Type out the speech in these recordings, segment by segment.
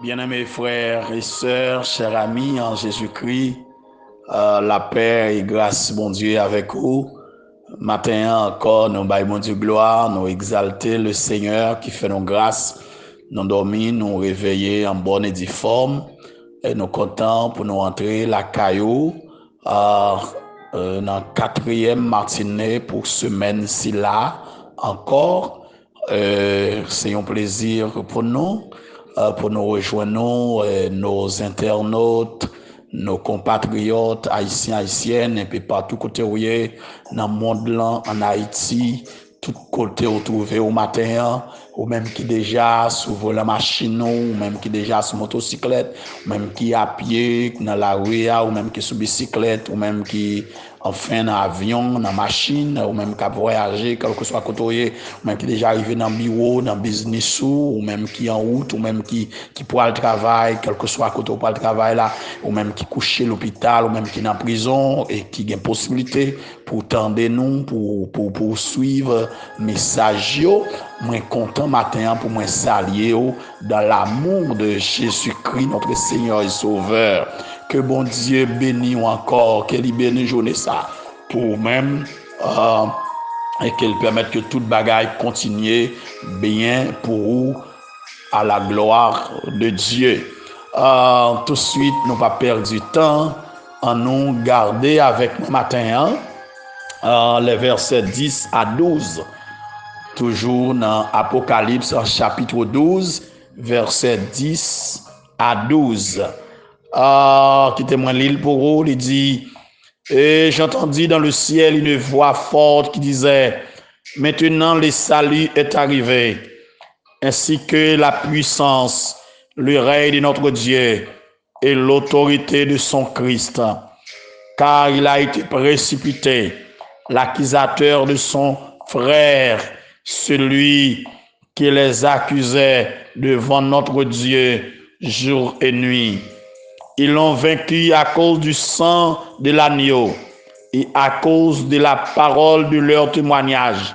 Bien-aimés frères et sœurs, chers amis en Jésus-Christ, la paix et grâce, bon Dieu, avec vous. Matin encore, nous baillons Dieu gloire, nous exalter le Seigneur qui fait nos grâces, nous dormir, nous réveiller en bonne et due forme, et nous contents pour nous entrer la caillou dans quatrième matinée pour semaine-ci là encore. C'est un plaisir pour nous rejoindre nos internautes, nos compatriotes haïtiens, haïtiennes, et puis partout côté où dans le monde là, en Haïti, tout côté où trouvé au matin, ou même qui déjà sur la machine, ou même qui déjà sur motocyclette, ou même qui à pied dans la rue, ou même qui sur bicyclette, ou même qui enfin dans avion, dans machine, ou même qui a voyagé, quel que soit côté, ou même qui déjà arrivé dans le bureau, dans le business, ou même qui en route, ou même qui pour le travail, quel que soit côté pour le travail là, ou même qui couche à l'hôpital, ou même qui est en prison, et qui a une possibilité pour tendre nous, pour suivre message yo. Moi content matin pour moi saluer dans l'amour de Jésus-Christ, notre Seigneur et Sauveur. Que bon Dieu bénisse encore, qu'il bénisse journée ça pour même et qu'il permette que toute bagaille continue bien pour vous à la gloire de Dieu. Tout de suite, nous pas perdre du temps en nous garder avec nous matin les versets 10 à 12. Toujours dans Apocalypse chapitre 12, versets 10 à 12. Qui témoigne l'île pour vous, il dit, et j'entendis dans le ciel une voix forte qui disait, maintenant le salut est arrivé, ainsi que la puissance, le règne de notre Dieu et l'autorité de son Christ, car il a été précipité, l'accusateur de son frère, celui qui les accusait devant notre Dieu jour et nuit. Ils l'ont vaincu à cause du sang de l'agneau et à cause de la parole de leur témoignage.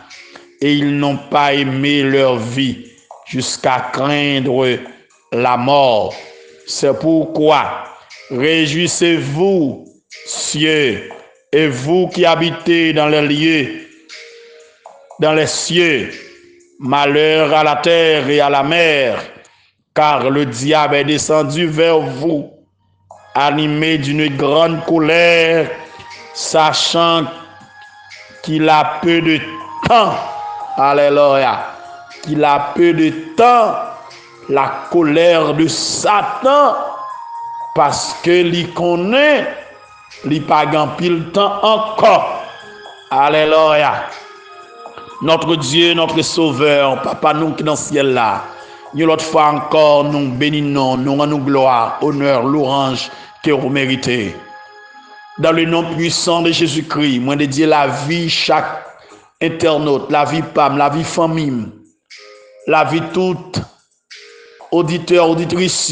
Et ils n'ont pas aimé leur vie jusqu'à craindre la mort. C'est pourquoi réjouissez-vous, cieux, et vous qui habitez dans les lieux, dans les cieux, malheur à la terre et à la mer, car le diable est descendu vers vous, animé d'une grande colère, sachant qu'il a peu de temps. Alléluia. Qu'il a peu de temps, la colère de Satan, parce que il connaît, il pas grand pile temps encore. Alléluia. Notre Dieu, notre Sauveur, Papa, nous qui dans le ciel là, une autre fois encore, nous bénissons, nous rendons gloire, honneur, louange que vous méritez. Dans le nom puissant de Jésus-Christ, moi de dire la vie chaque internaute, la vie PAM, la vie famille, la vie toute auditeur, auditrice,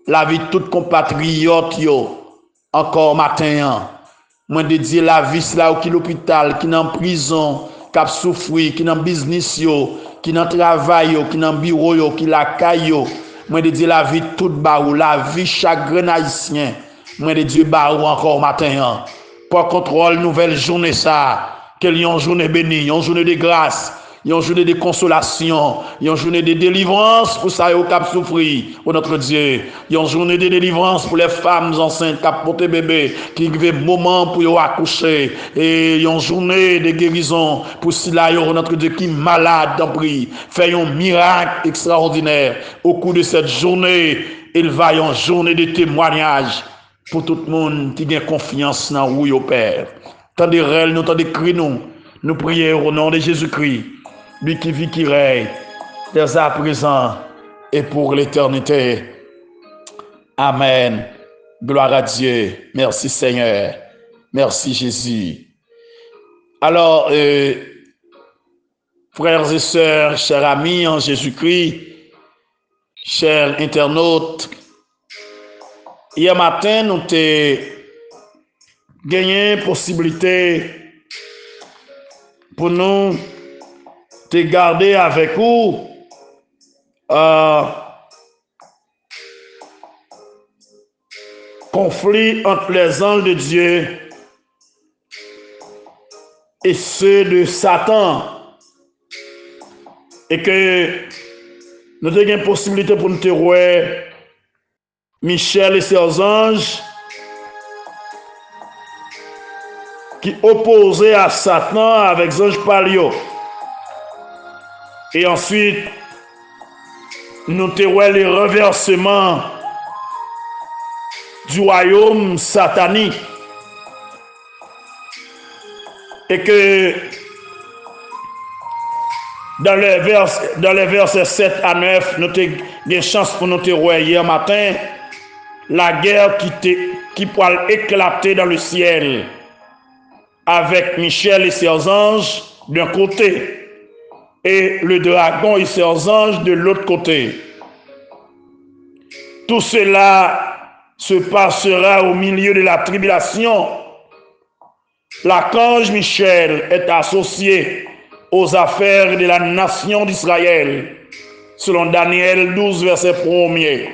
la vie toute compatriote, encore matin, moi de dire la vie là qui l'hôpital, qui est en prison, qui a souffert, qui est en business, qui est en travail, qui est en bureau, qui la caille, moi de dire la vie toute barou, la vie chaque haïtien, moi de dire barou encore matin, pour contrôle nouvelle journée ça, qu'il y ait une journée bénie, une journée de grâce, une journée de consolation, une journée de délivrance pour ça qui a souffert, pour notre Dieu, une journée de délivrance pour les femmes enceintes qui ont porté bébé, qui ont moment pour accoucher, et une journée de guérison pour ceux-là, notre Dieu qui est malade dans prix, fait un miracle extraordinaire. Au cours de cette journée, il va y avoir une journée de témoignage pour tout le monde qui a confiance dans vous, au Père. Tant de rêves, nous, tant de cris, nous prions au nom de Jésus-Christ, lui qui vit, qui règne, dès à présent et pour l'éternité. Amen. Gloire à Dieu. Merci Seigneur. Merci Jésus. Alors, frères et sœurs, chers amis en Jésus-Christ, chers internautes, hier matin, nous avons gagné possibilité pour nous de garder avec vous conflit entre les anges de Dieu et ceux de Satan. Et que nous avons une possibilité pour nous voir Michel et ses anges qui opposaient à Satan avec les anges palio. Et ensuite, nous avons les renversements du royaume satanique. Et que dans les versets 7 à 9, nous avons des chances pour nous voir hier matin la guerre qui pourrait éclater dans le ciel avec Michel et ses anges d'un côté et le dragon et ses anges de l'autre côté. Tout cela se passera au milieu de la tribulation. L'archange Michel est associé aux affaires de la nation d'Israël, selon Daniel 12, verset 1er.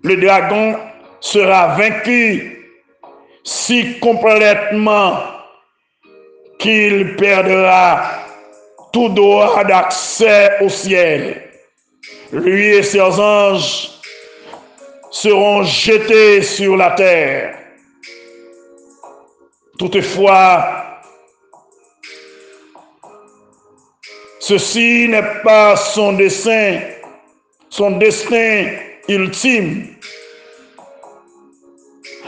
Le dragon sera vaincu si complètement qu'il perdra tout droit d'accès au ciel. Lui et ses anges seront jetés sur la terre. Toutefois, ceci n'est pas son dessein, son destin ultime.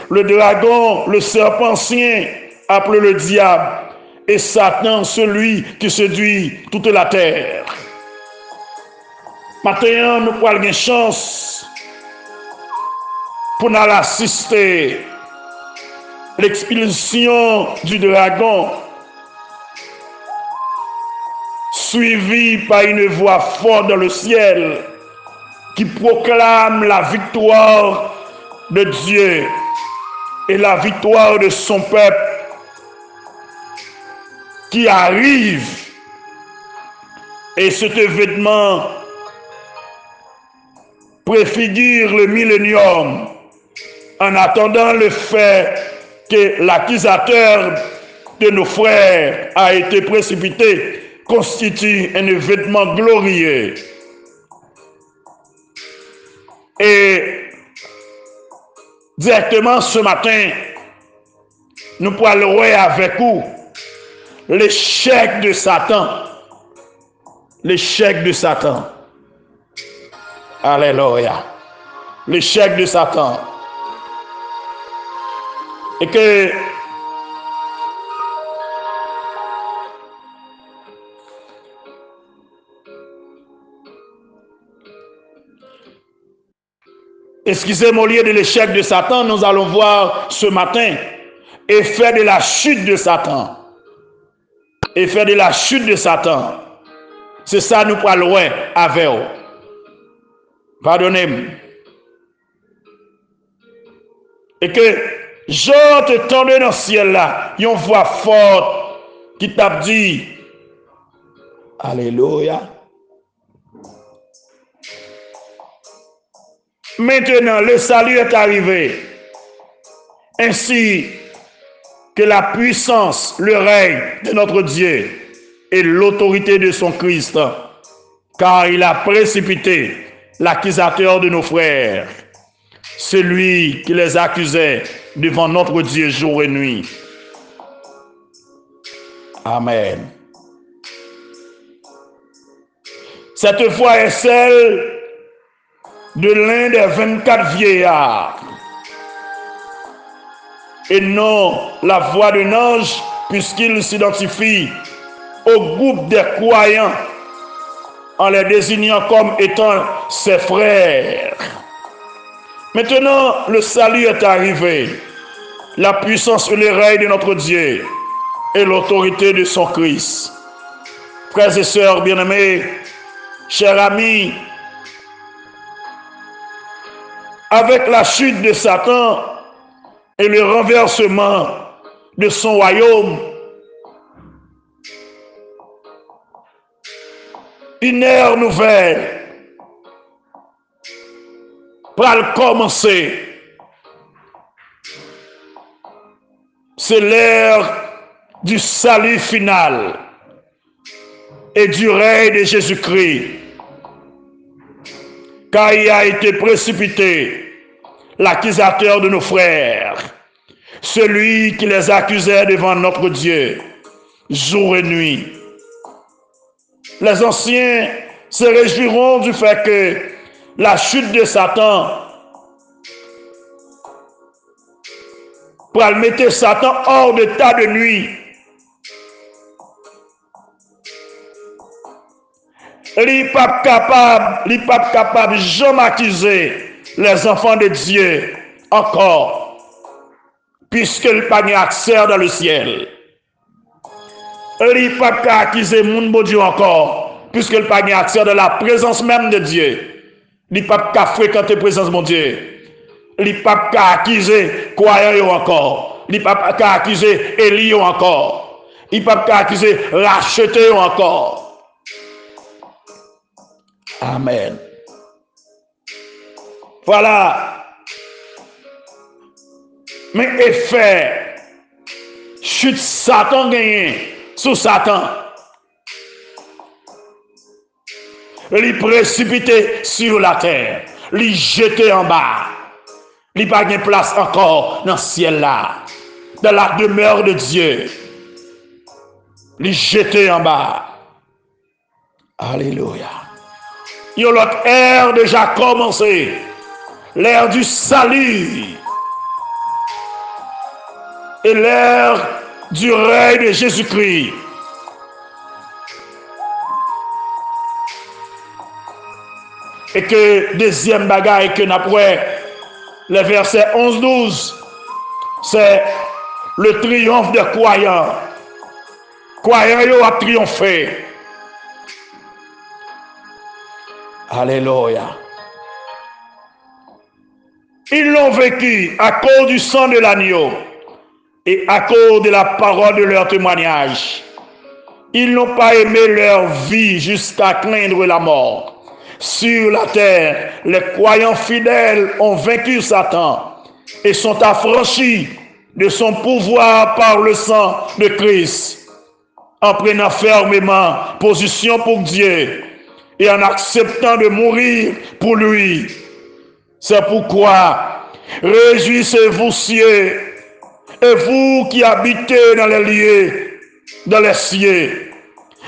Le dragon, le serpent ancien, appelé le diable, et Satan, celui qui séduit toute la terre. Maintenant, nous avons une chance pour nous assister l'expulsion du dragon, suivi par une voix forte dans le ciel qui proclame la victoire de Dieu et la victoire de son peuple qui arrive. Et cet événement préfigure le millénium en attendant le fait que l'accusateur de nos frères a été précipité constitue un événement glorieux. Et directement ce matin, nous parlerons avec vous l'échec de Satan. L'échec de Satan. Alléluia. L'échec de Satan. Et que excusez-moi, au lieu de l'échec de Satan, nous allons voir ce matin effet de la chute de Satan. Effet de la chute de Satan. C'est ça nous parlerons avec vous. Pardonnez-moi. Et que j'entendais dans le ciel là, une voix forte qui t'a dit, Alléluia. Maintenant, le salut est arrivé. Ainsi que la puissance, le règne de notre Dieu et l'autorité de son Christ, car il a précipité l'accusateur de nos frères, celui qui les accusait devant notre Dieu jour et nuit. Amen. Cette voix est celle de l'un des 24 vieillards, et non la voix d'un ange, puisqu'il s'identifie au groupe des croyants en les désignant comme étant ses frères. Maintenant, le salut est arrivé, la puissance et le règne de notre Dieu et l'autorité de son Christ. Frères et sœurs bien-aimés, chers amis, avec la chute de Satan et le renversement de son royaume, une ère nouvelle va commencer. c'est l'heure du salut final et du règne de Jésus-Christ, car il a été précipité l'accusateur de nos frères, celui qui les accusait devant notre Dieu, jour et nuit. Les anciens se réjouiront du fait que la chute de Satan pour mettre Satan hors d'état de nuit. Il n'est pas capable de jamais accuser les enfants de Dieu encore, puisqu'il n'a pas accès dans le ciel. Il n'est pas capable d'accuser le monde de Dieu encore, puisqu'il n'a pas accès dans la présence même de Dieu. Il n'est pas capable de fréquenter la présence de Dieu. Il n'est pas capable d'accuser croyants encore. Il n'est pas capable d'accuser Élie encore. Il n'est pas capable d'accuser racheter encore. Amen. Voilà. Mais effet, chute Satan gagné sous Satan. Il précipité sur la terre. Il jeté en bas. Il n'y a pas de place encore dans le ciel là. Dans la demeure de Dieu. Il jeté en bas. Alléluia. Il y a l'autre ère déjà commencé. L'ère du salut. Et l'ère du règne de Jésus-Christ. Et que deuxième bagaille que nous avons, les versets 11-12, c'est le triomphe des croyants. Croyants ont triomphé. Alléluia. Ils l'ont vécu à cause du sang de l'agneau et à cause de la parole de leur témoignage. Ils n'ont pas aimé leur vie jusqu'à craindre la mort. Sur la terre, les croyants fidèles ont vaincu Satan et sont affranchis de son pouvoir par le sang de Christ, en prenant fermement position pour Dieu et en acceptant de mourir pour lui. C'est pourquoi, réjouissez-vous cieux, et vous qui habitez dans les lieux, dans les cieux.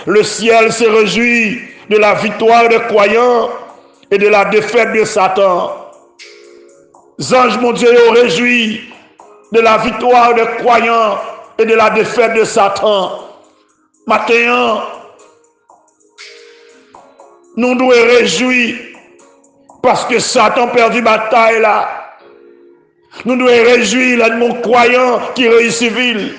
Le ciel se réjouit de la victoire des croyants et de la défaite de Satan. Les anges, mon Dieu, ont réjoui de la victoire des croyants et de la défaite de Satan. Maintenant, nous devons réjouir parce que Satan perdu bataille là. Nous devons réjouir là de mon croyant qui réussit ville.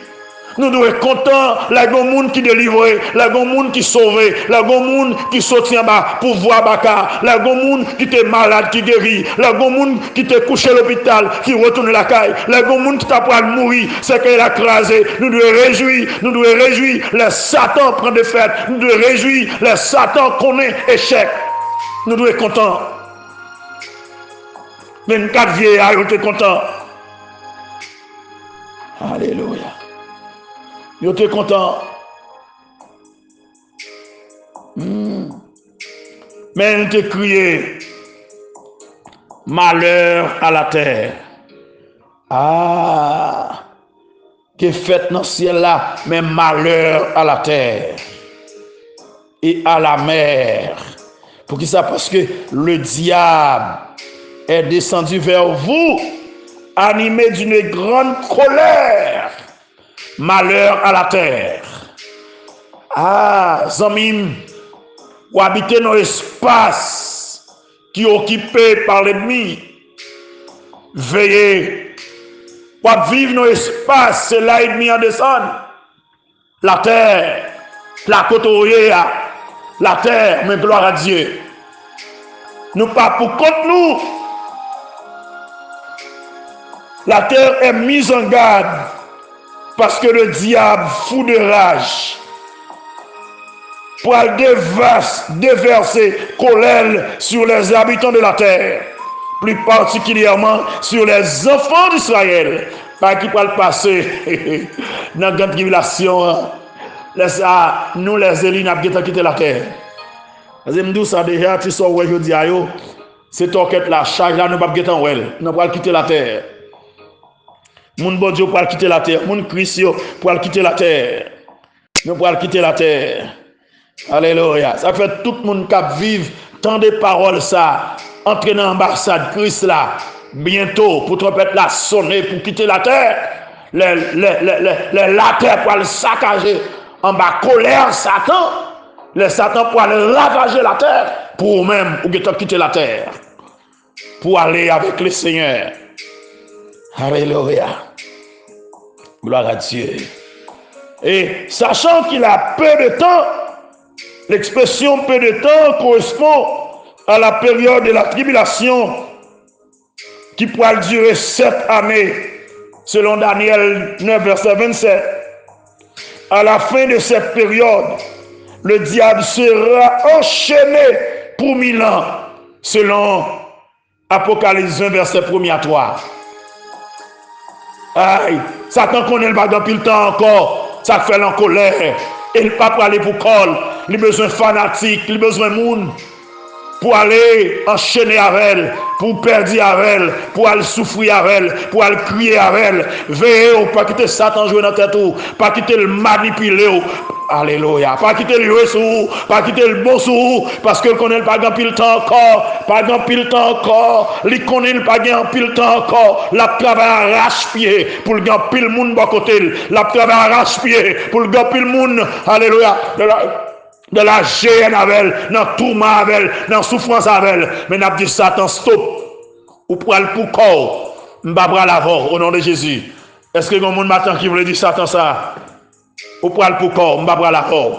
Nous devons être contents, là, il y a des gens qui délivrent, là, il y a des gens qui sauvent, là, il y a des gens qui sortent en bas pour voir Baka, là, il y a des gens qui étaient malades, qui guérit, là, il y a des gens qui étaient couchés à l'hôpital, qui retournent à la caille, là, il y a des gens qui étaient prêts à mourir, c'est qu'il a crasé. Nous devons réjouir, les Satan prend des fêtes, nous devons réjouir, les Satan connaît échec. Nous devons être contents. 24 vieillards, ils étaient contents. Alléluia. Ils étaient contents. Mais ils étaient crié malheur à la terre. Ah, que fait dans le ciel là, mais malheur à la terre et à la mer. Pour qui ça? Parce que le diable est descendu vers vous, animé d'une grande colère. Malheur à la terre. Ah, Zamim, ou habiter dans l'espace qui est occupé par l'ennemi. Veillez. Ou vivre dans l'espace, c'est là l'ennemi en descend. La terre, la côte la terre, mais gloire à Dieu. Nous pas pour contre nous. La terre est mise en garde. Parce que le diable, fou de rage, pour déverser colère sur les habitants de la terre, plus particulièrement sur les enfants d'Israël, pas qui peut le passer dans la grande tribulation. Nous les élus n'a pas quitté la terre. Parce que nous ça déjà tu sors ouais jodi ayo, c'est toquette la charge là nous pas quitter well, nous pas quitter la terre. Moun bon Dieu pour quitter la terre, moun Christ pour quitter la terre. Nous pour quitter la terre. Alléluia. Ça fait tout le monde qui vivre tant de paroles ça, entrer dans l'ambassade Christ là bientôt pour trompette la sonner pour quitter la terre. La terre pour le saccager en bas colère Satan. Le Satan pour aller ravager la terre pour même ou quitter la terre pour aller avec le Seigneur. Alléluia. Gloire à Dieu. Et sachant qu'il a peu de temps, l'expression peu de temps correspond à la période de la tribulation qui pourra durer 7 années, selon Daniel 9, verset 27. À la fin de cette période, le diable sera enchaîné pour 1000 ans, selon Apocalypse 1, verset 1 à 3. Aïe, Satan connaît le bagage depuis le temps encore, ça fait en colère. Et il ne peut pas aller pour col, il a besoin fanatique, il a besoin de monde pour aller enchaîner avec elle, pour perdre avec elle, pour aller souffrir avec elle, pour aller crier avec elle. Veillez, pas quitter Satan jouer dans la tête, pas quitter le manipuler. Alléluia. Pas quitter le jouer sur vous, pas quitter le bon sur vous, parce que le connaît pas grand pile temps encore, pas grand pile temps encore, il connaît pas grand pile temps encore, la travail arrache-pied pour le grand pile monde bon côté, la travail arrache-pied pour le grand pile monde. Alléluia. De la gêne avec elle, dans le tourment avec elle, dans la souffrance avec elle. Mais n'a dit Satan, stop. Ou pour aller pour corps, m'babra l'avant au nom de Jésus. Est-ce que le monde matin qui voulait dire Satan ça? Ou pour aller pour corps, m'babra l'avant.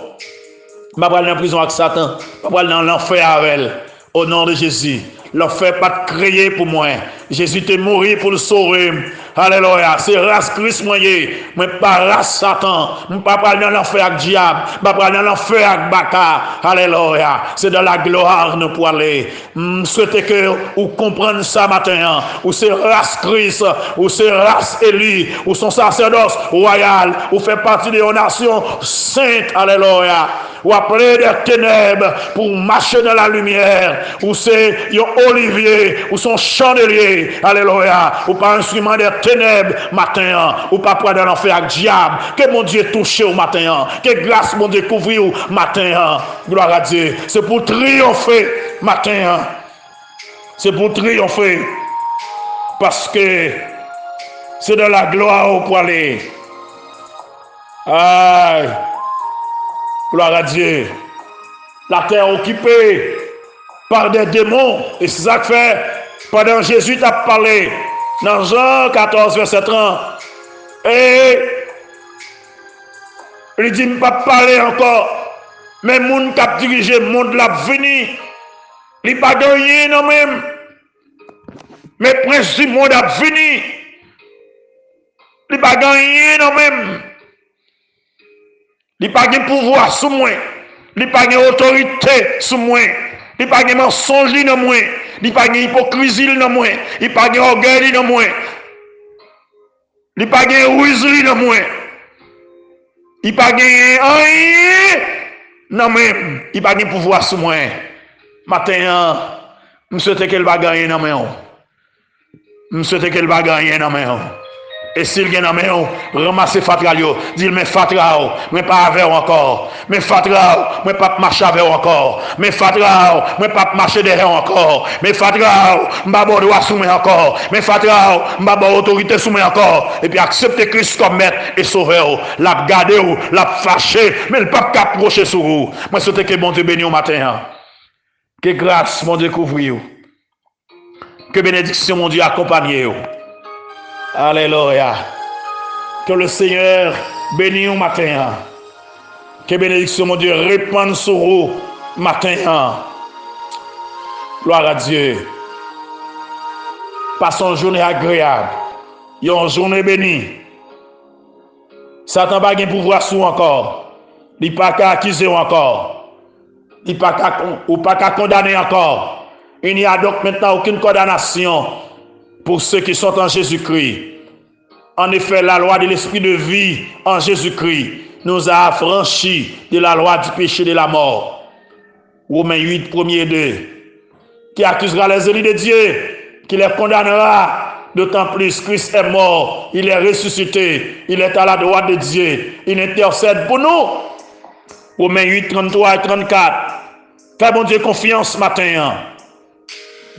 M'babra dans la prison avec Satan, m'babra dans l'enfer avec elle. Au nom de Jésus. L'enfer pas de créer pour moi. Jésus t'est mort pour le sauver. Alléluia. C'est race Christ moyen. Mais pas race Satan. Je ne pas parler dans l'enfer avec diable. Je ne pas parler dans l'enfer avec Baka. Alléluia. C'est dans la gloire nous pour aller. Je souhaite que vous compreniez ça matin. Ou c'est race Christ. Ou c'est race élu. Ou son sacerdoce royal. Ou fait partie de la nation sainte. Alléluia. Ou après des ténèbres pour marcher dans la lumière. Ou c'est un olivier. Ou son chandelier. Alléluia. Ou pas un instrument des ténèbres matin. Ou pas pour dans l'enfer avec diable. Que mon Dieu touche au matin. Que grâce mon Dieu couvre au matin. Gloire à Dieu. C'est pour triompher matin. C'est pour triompher. Parce que c'est de la gloire au pour aller. Aïe. Gloire à Dieu. La terre occupée par des démons. Et c'est ça que fait pendant Jésus t'a parlé dans Jean 14, verset 30. Et il dit, pas parler encore. Mais le monde qui a dirigé le monde l'a venu. Il n'a pas gagné non même. Mais le prince du monde a venu. Il n'a pas gagné non même. Il n'a pas de pouvoir sur moi. Il n'a pas d'autorité sur moi. Il n'a pas de mensonge sur moi. Il n'a pas d'hypocrisie sur moi. Il n'a pas d'orgueil sur moi. Il n'a pas de ruserie sur moi. Il n'a pas de rien. Non même. Il n'a pas de pouvoir sur moi. Maintenant, je souhaite qu'elle va gagner dans moi. Je souhaite qu'elle va gagner dans moi. Et s'il y a un ramassez Fatra, dis mais Fatra, mais pas avec encore. Mais Fatra, mais pas marcher avec encore. Mais Fatra, mais pas marcher derrière encore. Mais Fatra, m'a pas droit sous moi encore. Mais Fatra, m'a pas autorité sous moi encore. Et puis accepter Christ comme maître et sauveur. L'a garder ou l'a fâché, mais le pape approcher sur vous. Moi souhaite que bon Dieu bénisse au matin. Que grâce mon Dieu couvre vous. Que bénédiction mon Dieu accompagne vous. Alléluia. Que le Seigneur bénisse au matin. Que bénédiction, mon Dieu, répande sur vous matin. Gloire à Dieu. Passons une journée agréable. Une journée bénie. Satan n'a pas de pouvoir sur encore. Il n'a pas qu'à accuser encore. Il n'a pas qu'à condamner encore. Il n'y a donc maintenant aucune condamnation pour ceux qui sont en Jésus-Christ. En effet, la loi de l'esprit de vie en Jésus-Christ nous a affranchis de la loi du péché et de la mort. Romains 8, 1er et 2. Qui accusera les élus de Dieu, qui les condamnera. D'autant plus, Christ est mort, il est ressuscité, il est à la droite de Dieu, il intercède pour nous. Romains 8, 33 et 34. Fais bon Dieu confiance ce matin.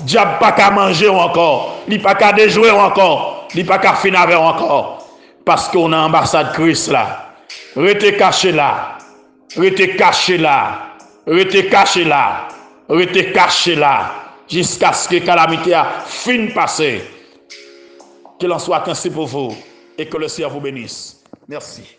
Diable pas qu'à manger encore, il pas qu'à déjouer encore, il pas qu'à finir avec encore. Parce qu'on a ambassade Christ là. Restez caché là, restez caché là, restez caché là, restez caché là, jusqu'à ce que la calamité a fini passer. Qu'il en soit ainsi pour vous et que le Seigneur vous bénisse. Merci.